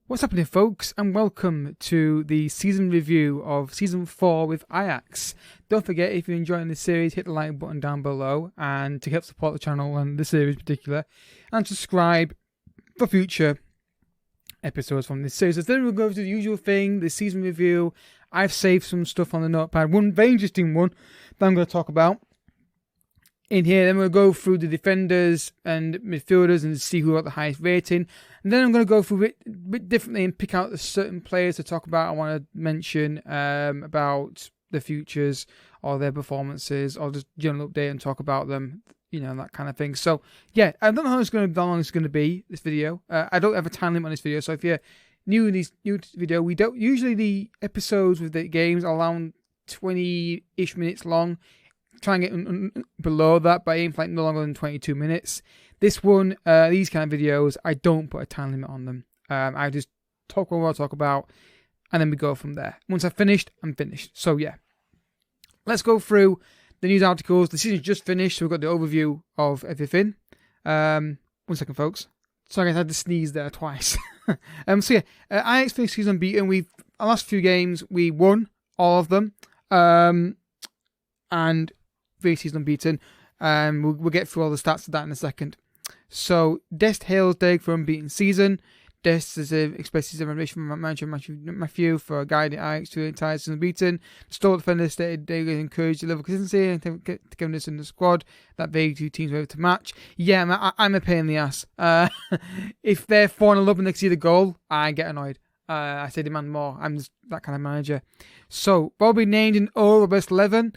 What's happening, folks, and welcome to the season review of Season 4 with Ajax. Don't forget, if you're enjoying this series, hit the like button down below, and to help support the channel and the series in particular, and subscribe for future episodes from this series. So then we'll go to the usual thing, the season review. I've saved some stuff on the notepad, one very interesting one that I'm going to talk about in here. Then we'll go through the defenders and midfielders and see who got the highest rating. And then I'm going to go through it a bit differently and pick out the certain players to talk about. I want to mention about the futures or their performances or just general update and talk about them, you know, that kind of thing. So yeah, I don't know how long it's going to be, this video. I don't have a time limit on this video, so if you're new to this video, we don't usually, the episodes with the games are around 20-ish minutes long. Try and get below that, but aim for like no longer than 22 minutes. This one, these kind of videos, I don't put a time limit on them. I just talk what I want to talk about, and then we go from there. Once I've finished, I'm finished. So yeah, let's go through the news articles. The season's just finished, so we've got the overview of everything. 1 second, folks. Sorry, I had to sneeze there twice. So yeah, Ajax finished season unbeaten. Our last few games, we won all of them. And 3 season unbeaten. We'll get through all the stats of that in a second. So, Dest hails Derek for unbeaten season. Dest has expressed his admiration from manager Matthew for guiding Ajax to the entire season unbeaten. Store defenders stated they encouraged the level of consistency and togetherness in the squad that they two teams were able to match. Yeah, I'm a pain in the ass. If they're 4-0 up and they see the goal, I get annoyed. I say demand more. I'm just that kind of manager. So, Bobby named in all the best 11.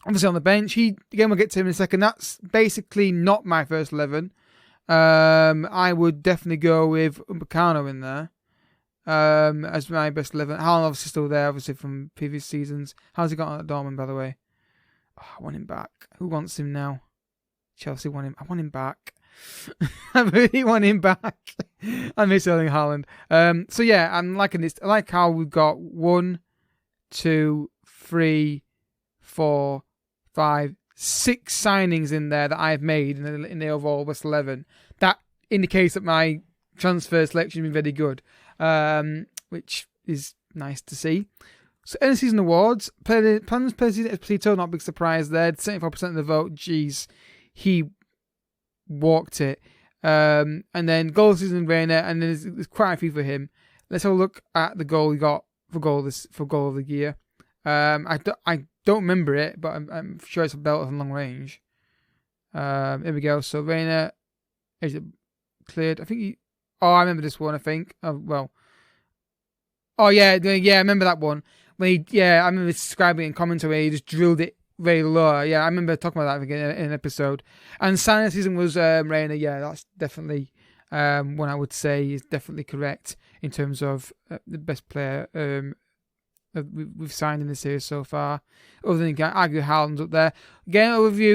Obviously on the bench. Again, we'll get to him in a second. That's basically not my first 11. I would definitely go with Upamecano in there as my best 11. Haaland obviously still there, obviously from previous seasons. How's he got at Dortmund, by the way? Oh, I want him back. Who wants him now? Chelsea want him. I want him back. I really want him back. I miss Erling Haaland. So yeah, I'm liking this. I like how we've got 1, 2, 3, 4, 5, 6 signings in there that I've made in the overall best 11. That indicates that my transfer selection has been very good, which is nice to see. So end of season awards. Plans per season Esposito, not a big surprise there. 74% of the vote. Jeez, he walked it. And then goal season Reina, and then there's quite a few for him. Let's have a look at the goal he got for goal of the year. I don't remember it, but I'm sure it's a belt from long range. Here we go. So Reina, is it cleared? I think I remember this one. I think. Oh yeah, I remember that one. I remember describing it in commentary. He just drilled it very low. Yeah, I remember talking about that in an episode. And sign of the season was Reina. Yeah, that's definitely one I would say is definitely correct in terms of the best player we've signed in the series so far. Other than argue Haaland's up there. Again,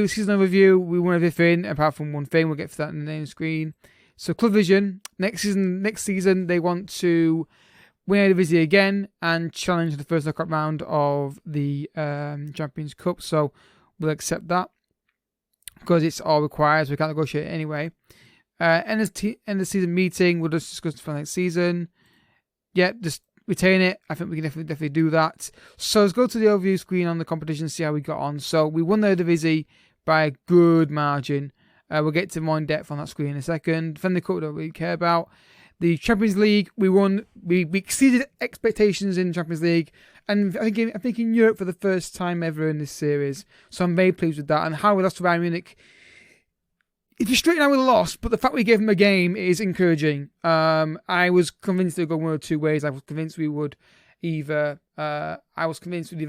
season overview. We won everything apart from one thing. We'll get to that in the name screen. So Club Vision next season they want to win Eredivisie again and challenge the first knockout round of the Champions Cup. So we'll accept that because it's all required. So we can't negotiate it anyway. End of season meeting. We'll just discuss for next season. Yeah, just retain it. I think we can definitely do that. So let's go to the overview screen on the competition and see how we got on. So we won the Eredivisie by a good margin. We'll get to more in depth on that screen in a second. Defend the Cup, we don't really care about. The Champions League, we won. We exceeded expectations in the Champions League, and I think in Europe for the first time ever in this series. So I'm very pleased with that. And how we lost to Bayern Munich, it's frustrating how we lost, but the fact we gave them a game is encouraging. I was convinced they'd go one or two ways. I was convinced we'd either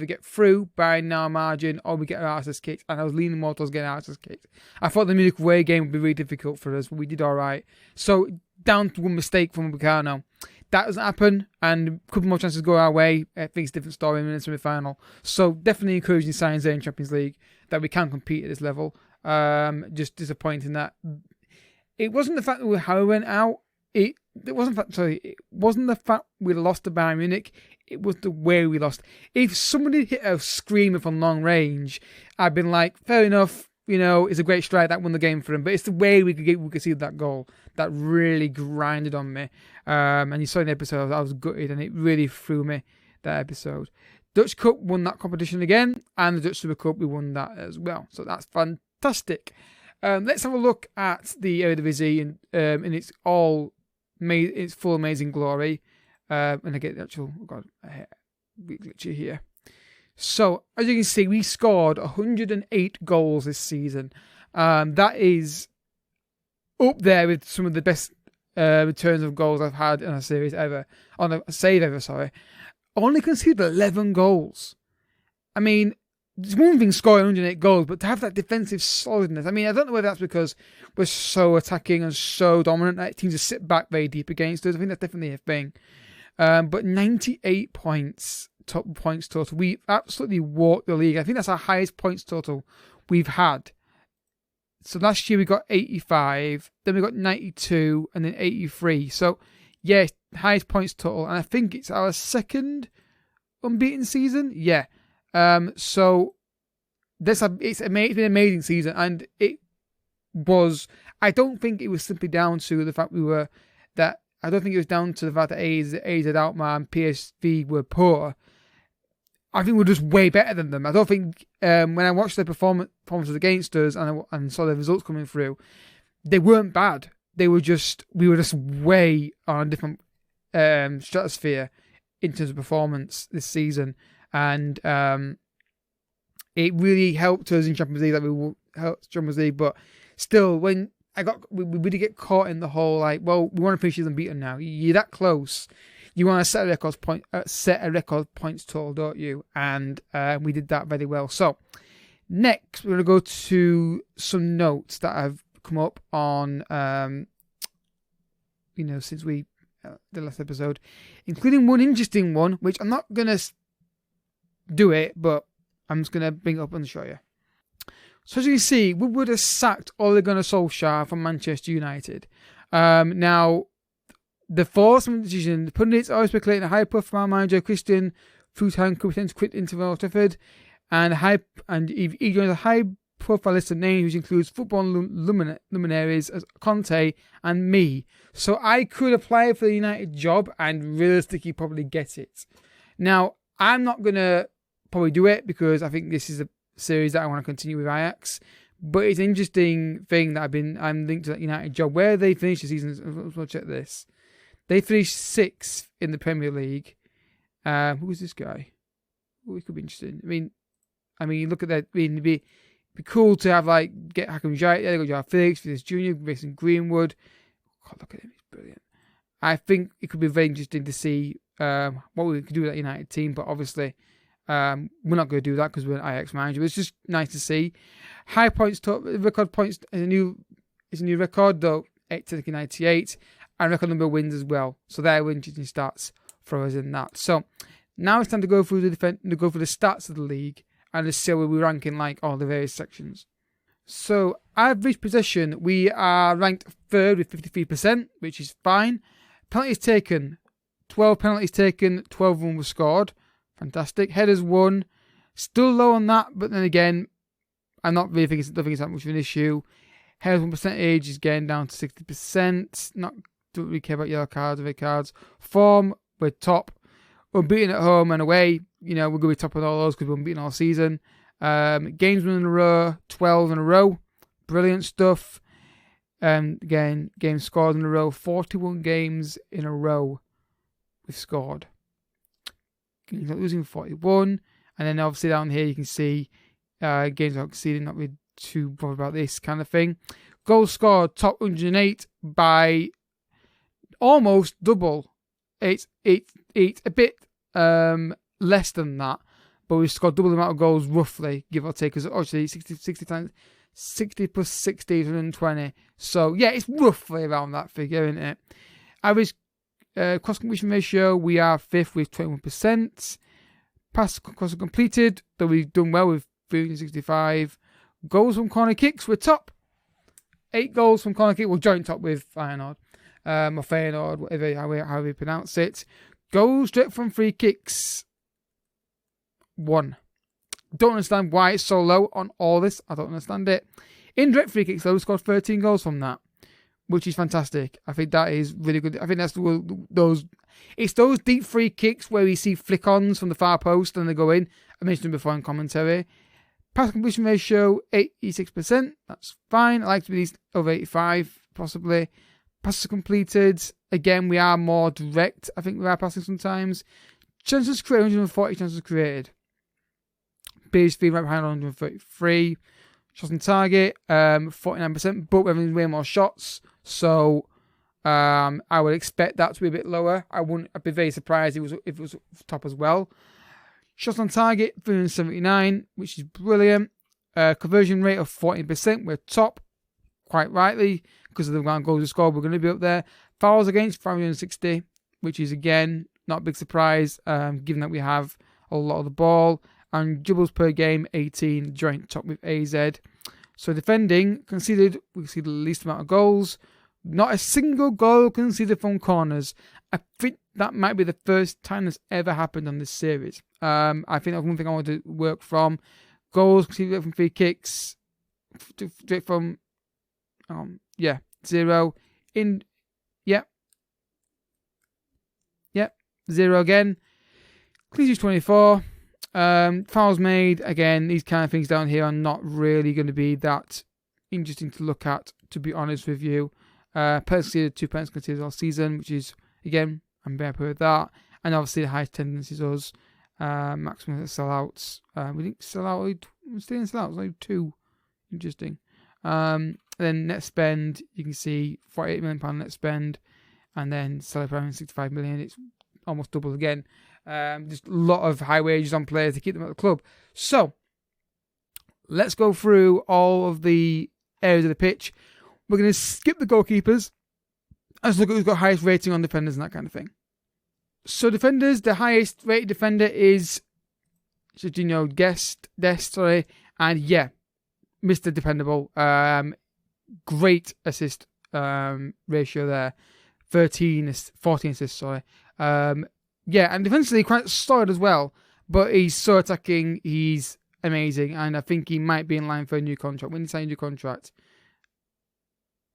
get through by a narrow margin or we get our asses kicked, and I was leaning more towards getting our asses kicked. I thought the Munich away game would be really difficult for us, but we did all right. So down to one mistake from Upamecano. That doesn't happen, and a couple more chances go our way. I think it's a different story in the semi-final. So definitely encouraging signs there in Champions League that we can compete at this level. Just disappointing that it wasn't the fact that how we went out. It wasn't the fact we lost to Bayern Munich. It was the way we lost. If somebody hit a screamer from long range, I'd been like, fair enough. is a great strike that won the game for him, but it's the way we could see that goal that really grinded on me. And you saw in the episode, I was gutted, and it really threw me, that episode. Dutch Cup won that competition again, and the Dutch Super Cup, we won that as well. So that's fantastic. Let's have a look at the Eredivisie in its full amazing glory. And I get the actual, glitchy here. So, as you can see, we scored 108 goals this season. That is up there with some of the best returns of goals I've had in a series ever. On a save ever, sorry. Only conceded 11 goals. I mean, it's one thing scoring 108 goals, but to have that defensive solidness. I mean, I don't know whether that's because we're so attacking and so dominant that teams just sit back very deep against us. I think that's definitely a thing. But 98 points, top points total. We absolutely walked the league. I think that's our highest points total we've had. So last year we got 85, then we got 92, and then 83. So, yeah, highest points total. And I think it's our second unbeaten season. Yeah. So it's been an amazing season. And it was, I don't think it was simply down to the fact I don't think it was down to the fact that AZ Alkmaar and PSV were poor. I think we're just way better than them. I don't think when I watched their performances against us and saw the results coming through, they weren't bad. We were just way on a different stratosphere in terms of performance this season, and it really helped us in Champions League. That we helped Champions League, but still, when we did get caught in the whole we want to finish unbeaten now. You're that close. You want to set a record points total, don't you? And we did that very well. So next, we're going to go to some notes that have come up on, since we the last episode, including one interesting one, which I'm not going to do it, but I'm just going to bring it up and show you. So as you can see, we would have sacked Ole Gunnar Solskjaer from Manchester United. Now, the force decision, the pundits are speculating a high-profile manager, Christian Futhang, could potentially quit into Old Trafford, and he joins a high-profile list of names, which includes football luminaries as Conte and me. So I could apply for the United job and realistically probably get it. Now, I'm not going to probably do it because I think this is a series that I want to continue with Ajax. But it's an interesting thing that I'm linked to that United job. Where they finished the season, let's check this. They finished 6th in the Premier League. Who is this guy? Oh, it could be interesting. I mean, look at that. It'd be cool to have get Hakim Ziyech. They got Joao Felix, Vinicius Junior, Mason Greenwood. God, look at him, he's brilliant. I think it could be very interesting to see what we could do with that United team. But obviously, we're not going to do that because we're an Ajax manager. But it's just nice to see. High points, record points is a new record though. 98. And record number of wins as well. So there were interesting stats for us in that. So now it's time to go through the stats of the league and to see where we rank in all the various sections. So average possession, we are ranked 3rd with 53%, which is fine. Penalties taken, 12 penalties taken, 12 of them were scored. Fantastic. Headers won, still low on that, but then again, I'm not really thinking it's that much of an issue. Headers won percentage is getting down to 60%. Don't really care about yellow cards or red cards. Form, we're top. Unbeaten at home and away. We're going to be top on all those because we're unbeaten all season. Games won in a row, 12 in a row. Brilliant stuff. Again, games scored in a row, 41 games in a row we've scored. Games not losing, 41. And then obviously down here you can see games not conceding, not really too bothered about this kind of thing. Goals scored, top 108 by almost double. It's a bit less than that, but we've scored double the amount of goals roughly, give or take, because obviously 60 plus 60 is 120. So yeah, it's roughly around that figure, isn't it? Average cross completion ratio, we are 5th with 21%. Pass cross completed, though we've done well with 365. Goals from corner kicks, we're top. 8 goals from corner kick, we'll joint top with Feyenoord. Or Feyenoord, whatever, however you pronounce it. Goals straight from free kicks, 1. Don't understand why it's so low on all this. I don't understand it. Indirect free kicks, though, we scored 13 goals from that, which is fantastic. I think that is really good. I think that's it's those deep free kicks where we see flick-ons from the far post and they go in. I mentioned them before in commentary. Pass completion ratio, 86%. That's fine. I like to be these over 85, possibly. Passes completed. Again, we are more direct. I think we are passing sometimes. Chances created, 140 chances created. PSV right behind 133. Shots on target, 49%, but we're having way more shots. So I would expect that to be a bit lower. I'd be very surprised if it was top as well. Shots on target, 379, which is brilliant. Conversion rate of 14%. We're top, quite rightly, because of the amount of goals we scored. We're going to be up there. Fouls against, 560, which is, again, not a big surprise, given that we have a lot of the ball. And dribbles per game, 18, joint top with AZ. So defending, we conceded the least amount of goals. Not a single goal conceded from corners. I think that might be the first time that's ever happened on this series. I think that's one thing I want to work from. Goals conceded from free kicks, from 0. Zero again. Clean sheets 24. Fouls made, again, these kind of things down here are not really going to be that interesting to look at, to be honest with you. Penalties conceded, 2 penalties conceded all season, which is, again, I'm very happy with that. And obviously the highest attendance is us. Maximum sellouts. We didn't sell out, we stayed in sellouts, like 2. Interesting. Then net spend, you can see £48 million net spend, and then sell around 65 million. It's almost double again. Just a lot of high wages on players to keep them at the club. So, let's go through all of the areas of the pitch. We're going to skip the goalkeepers. Let's look at who's got highest rating on defenders and that kind of thing. So, defenders, the highest rated defender is Jorginho Dest, and yeah, Mr. Dependable. Great assist ratio there. 14 assists, sorry. Yeah, and defensively quite solid as well, but he's so attacking, he's amazing, and I think he might be in line for a new contract. When he signed a new contract?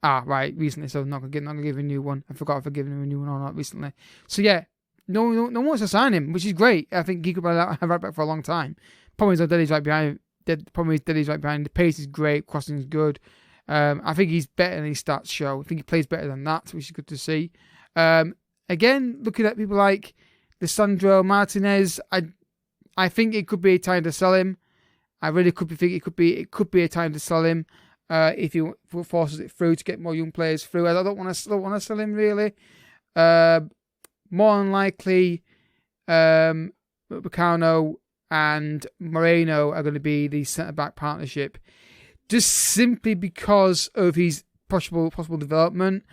Right, recently, so I'm not going to give him a new one. I forgot if I've given him a new one or not recently. So yeah, no one wants to sign him, which is great. I think he could have right back for a long time. Problem is, Daddy's right behind. The pace is great, crossing is good. I think he's better than his stats show. I think he plays better than that, which is good to see. Again, looking at people like Lisandro Martinez, I think it could be a time to sell him. I really think it could be a time to sell him if he forces it through to get more young players through. I don't want to sell him really. More unlikely, Bacano and Moreno are going to be the centre-back partnership, just simply because of his possible development.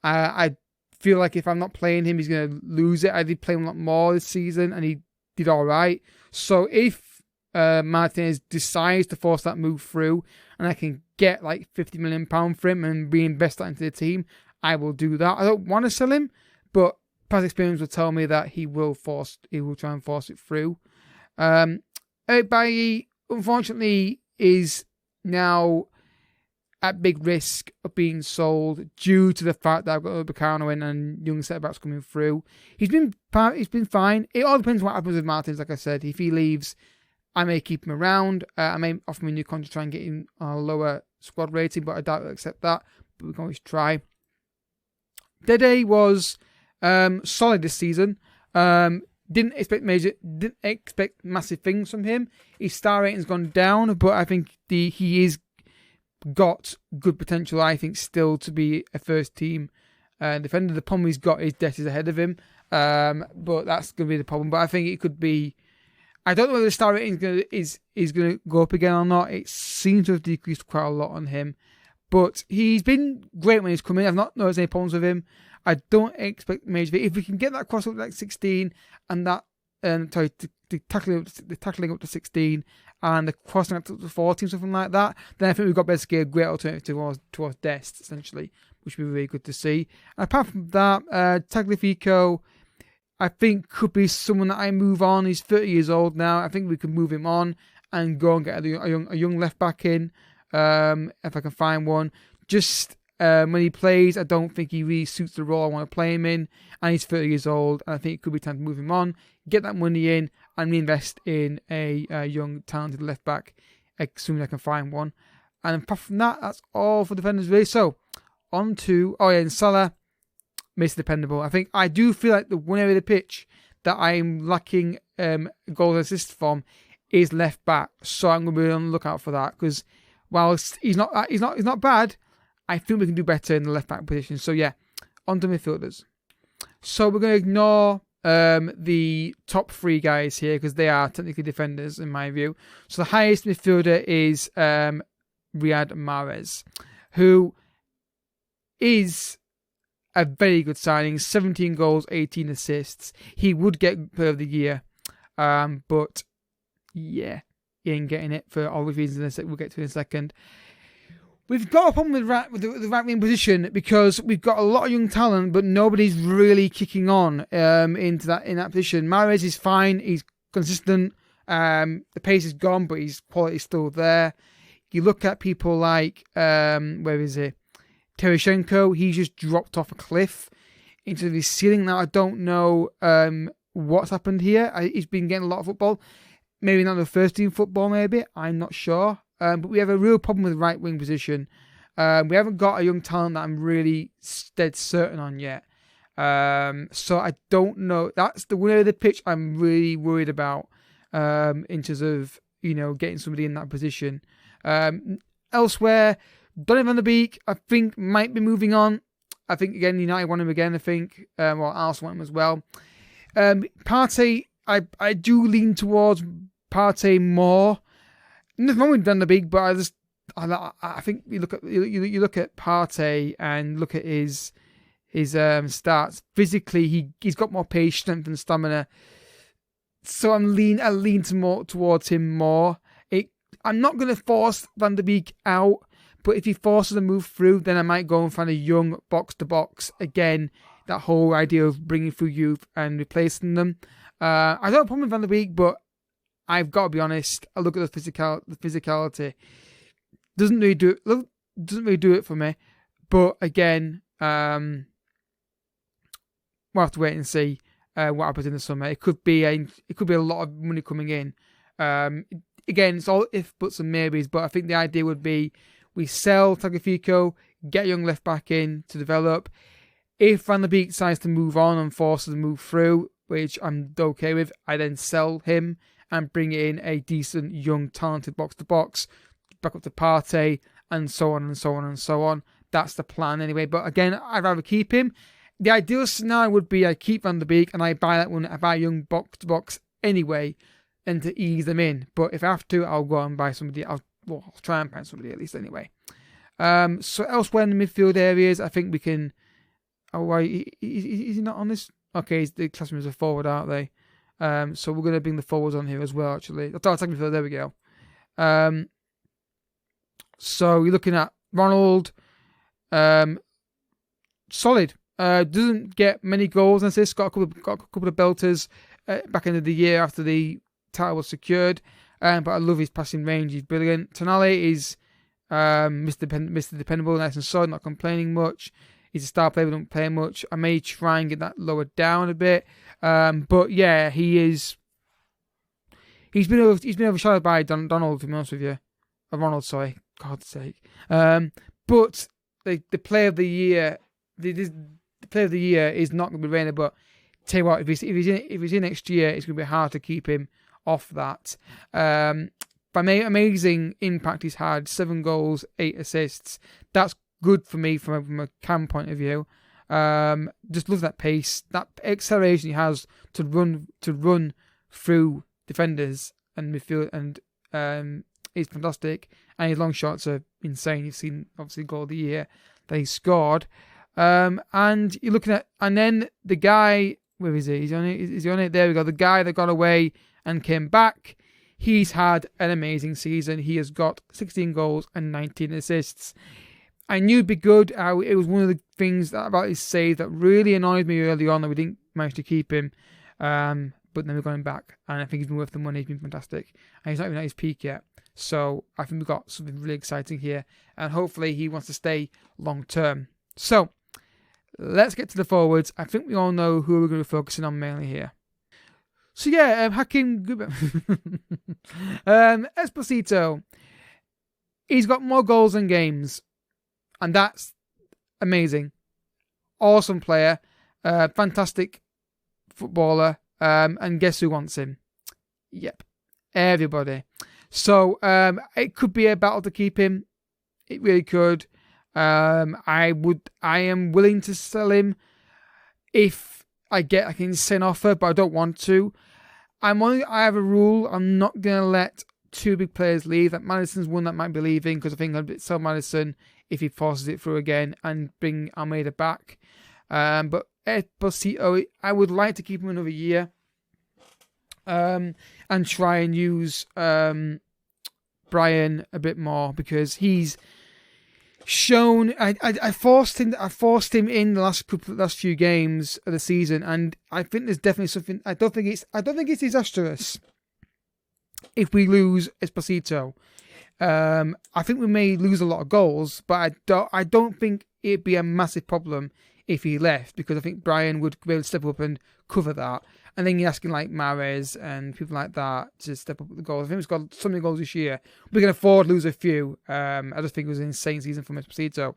I feel like if I'm not playing him, he's going to lose it. I did play him a lot more this season, and he did all right. So if Martinez decides to force that move through, and I can get like £50 million for him and reinvest that into the team, I will do that. I don't want to sell him, but past experience will tell me that he will try and force it through. Bailly, unfortunately, is now at big risk of being sold due to the fact that I've got Bacano in and young centre-backs coming through. He's been fine. It all depends what happens with Martins, like I said. If he leaves, I may keep him around. I may offer him a new contract to try and get him a lower squad rating, but I doubt he'll accept that. But we can always try. Dede was solid this season. Didn't expect massive things from him. His star rating's gone down, but I think he is got good potential, I think, still to be a first team defender. The problem he's got is Dest is ahead of him, but that's going to be the problem. But I think it could be, I don't know whether the star rating is going to go up again or not. It seems to have decreased quite a lot on him, but he's been great when he's come in. I've not noticed any problems with him. I don't expect major. If we can get that crossover like 16 and that, the tackling up to 16 and the crossing up to 14, something like that, then I think we've got basically a great alternative towards Dest, essentially, which would be really good to see. And apart from that, Tagliafico, I think could be someone that I move on. He's 30 years old now. I think we can move him on and go and get a young left back in, if I can find one. Just when he plays, I don't think he really suits the role I want to play him in, and he's 30 years old, and I think it could be time to move him on, get that money in, and reinvest in a young, talented left back as soon as I can find one. And apart from that, that's all for defenders really. So, on to, and Salah, Mr. Dependable. I think I do feel like the one area of the pitch that I'm lacking goals and assists from is left back. So I'm going to be on the lookout for that, because whilst he's not bad, I think we can do better in the left back position. So yeah, on to midfielders. So we're going to ignore the top three guys here, because they are technically defenders in my view. So the highest midfielder is Riyad Mahrez, who is a very good signing. 17 goals, 18 assists. He would get Player of the Year, but yeah, he ain't getting it for all the reasons we'll get to in a second. We've got a problem with the right wing position, because we've got a lot of young talent, but nobody's really kicking on in that position. Mahrez is fine. He's consistent. The pace is gone, but his quality is still there. You look at people like where is he? Tereshenko. He's just dropped off a cliff into the ceiling. Now I don't know what's happened here. He's been getting a lot of football. Maybe not the first team football. Maybe I'm not sure. But we have a real problem with the right wing position. We haven't got a young talent that I'm really dead certain on yet. So I don't know. That's the one area of the pitch I'm really worried about in terms of getting somebody in that position. Elsewhere, Donny van der Beek, I think, might be moving on. I think again United want him again. I think Arsenal want him as well. Partey, I do lean towards Partey more. Nothing wrong with Van der Beek, but I think you look at Partey and look at his stats. Physically, he's got more pace, strength, and stamina. So I lean towards him more. I'm not going to force Van der Beek out, but if he forces a move through, then I might go and find a young box to box again. That whole idea of bringing through youth and replacing them. I don't have a problem with Van der Beek, but I've got to be honest. I look at the physicality. Doesn't really do it for me. But again, we'll have to wait and see what happens in the summer. It could be a lot of money coming in. Again, it's all if, buts, and maybes. But I think the idea would be we sell Tagliafico, get a young left back in to develop. If Van der Beek decides to move on and forces a move through, which I'm okay with, I then sell him and bring in a decent, young, talented box-to-box, back up to Partey, and so on and so on and so on. That's the plan anyway. But again, I'd rather keep him. The ideal scenario would be I keep Van der Beek and I buy that one. I buy a young box-to-box anyway, and to ease them in. But if I have to, I'll go and buy somebody. I'll try and find somebody at least anyway. So elsewhere in the midfield areas, I think we can... Oh, wait, is he not on this? Okay, the classrooms are forward, aren't they? So we're going to bring the forwards on here as well, actually. There we go. So you're looking at Ronald. Solid. Doesn't get many goals and assists. Got a couple of belters back end of the year after the title was secured. But I love his passing range. He's brilliant. Tonali is Mr. Dependable, nice and solid, not complaining much. He's a star player, but don't play much. I may try and get that lowered down a bit. But yeah, he's been overshadowed by Donald, to be honest with you. Ronald, sorry. God's sake. But the player of the year, the player of the year is not going to be Reina, but tell you what, if he's in next year, it's going to be hard to keep him off that. Amazing impact he's had, 7 goals, 8 assists. That's good for me from a cam point of view. Just love that pace, that acceleration he has to run through defenders and midfield, and is fantastic. And his long shots are insane. You've seen obviously goal of the year that he scored. And you're looking at, and then the guy, where is he? Is he on it? There we go. The guy that got away and came back. He's had an amazing season. He has got 16 goals and 19 assists. I knew it'd be good. It was one of the things about his save that really annoyed me early on that we didn't manage to keep him. but then we've got him back, and I think he's been worth the money. He's been fantastic, and he's not even at his peak yet. So I think we've got something really exciting here, and hopefully he wants to stay long term. So let's get to the forwards. I think we all know who we're going to be focusing on mainly here. So yeah, Hakim Esposito. He's got more goals than games, and that's amazing. Awesome player, fantastic footballer, and guess who wants him? Yep, everybody. So it could be a battle to keep him. It really could. I am willing to sell him if I get an insane offer, but I don't want to. I have a rule. I'm not gonna let two big players leave. That Maddison's one that might be leaving, because I think I'd sell Maddison if he forces it through again and bring Almeida back. But Esposito, I would like to keep him another year, and try and use Brian a bit more, because he's shown. I forced him in the last few games of the season, and I think there's definitely something. I don't think it's disastrous if we lose Esposito. I think we may lose a lot of goals, but I don't think it'd be a massive problem if he left, because I think Brian would be able to step up and cover that. And then you're asking like Mahrez and people like that to step up with the goals. I think he's got so many goals this year. We can afford to lose a few. I just think it was an insane season from Esposito.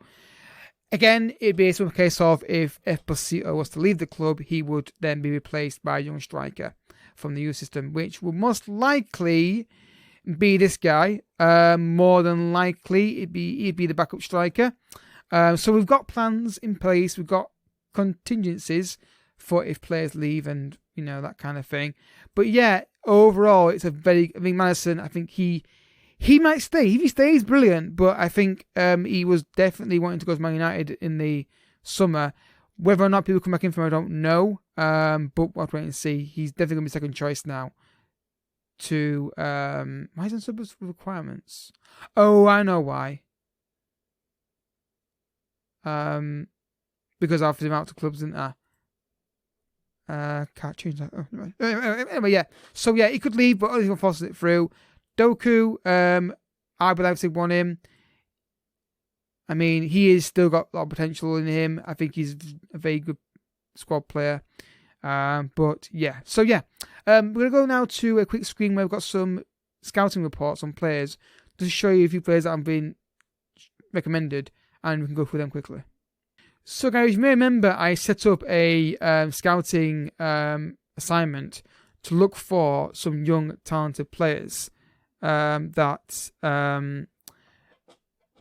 Again, it'd be a case of if Esposito was to leave the club, he would then be replaced by a young striker from the youth system, which will most likely be this guy. More than likely, he'd be the backup striker. So we've got plans in place. We've got contingencies for if players leave and, that kind of thing. But yeah, overall, it's I think Maddison, I think he might stay. If he stays, brilliant. But I think he was definitely wanting to go to Man United in the summer. Whether or not people come back in from him, I don't know. But we'll wait and see. He's definitely going to be second choice now. Why is it so much requirements? Oh, I know why. Because after him out to clubs, isn't there? Can't change that. Oh, anyway, yeah. So yeah, he could leave, but only forces it through. Doku, I would obviously want him. I mean, he has still got a lot of potential in him. I think he's a very good squad player. But yeah, so yeah, we're gonna go now to a quick screen where we've got some scouting reports on players to show you a few players that have been recommended, and we can go through them quickly. So guys, you may remember I set up a scouting assignment to look for some young, talented players that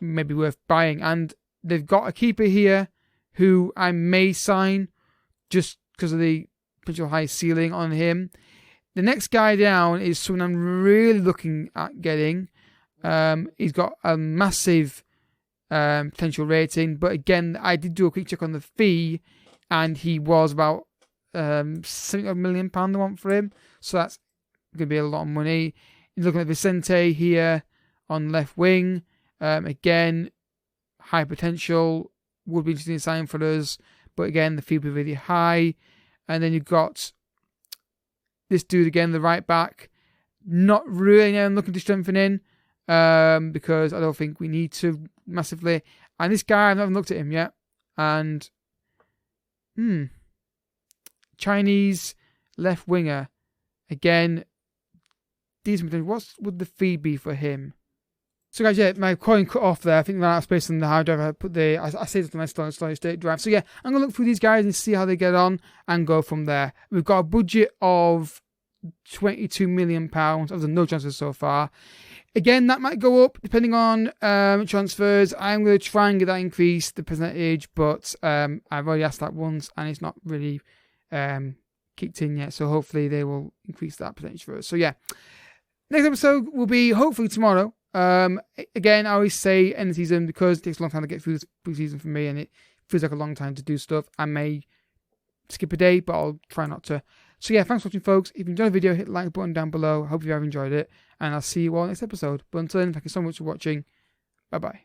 may be worth buying. And they've got a keeper here who I may sign just because of the potential high ceiling on him. The next guy down is someone I'm really looking at getting. He's got a massive potential rating, but again, I did do a quick check on the fee, and he was about £70 million I want for him, so that's going to be a lot of money. You're looking at Vicente here on left wing. Again, high potential, would be interesting to sign for us, but again, the fee will be really high. And then you've got this dude again, the right back. Not really looking to strengthen in, because I don't think we need to massively. And this guy, I haven't looked at him yet. And Chinese left winger. Again, decent potential. What would the fee be for him? So guys, yeah, my coin cut off there. I think that was based on the hard drive. I saved it to my solid state drive. So yeah, I'm going to look through these guys and see how they get on and go from there. We've got a budget of £22 million. I've done no transfers so far. Again, that might go up depending on transfers. I'm going to try and get that increase, the percentage, but I've already asked that once and it's not really kicked in yet. So hopefully they will increase that percentage for us. So yeah, next episode will be hopefully tomorrow. Again, I always say end of season because it takes a long time to get through this pre-season for me and it feels like a long time to do stuff. I may skip a day, but I'll try not to. So yeah, thanks for watching, folks. If you enjoyed the video, hit the like button down below. I hope you have enjoyed it, and I'll see you all next episode. But until then, thank you so much for watching. Bye-bye.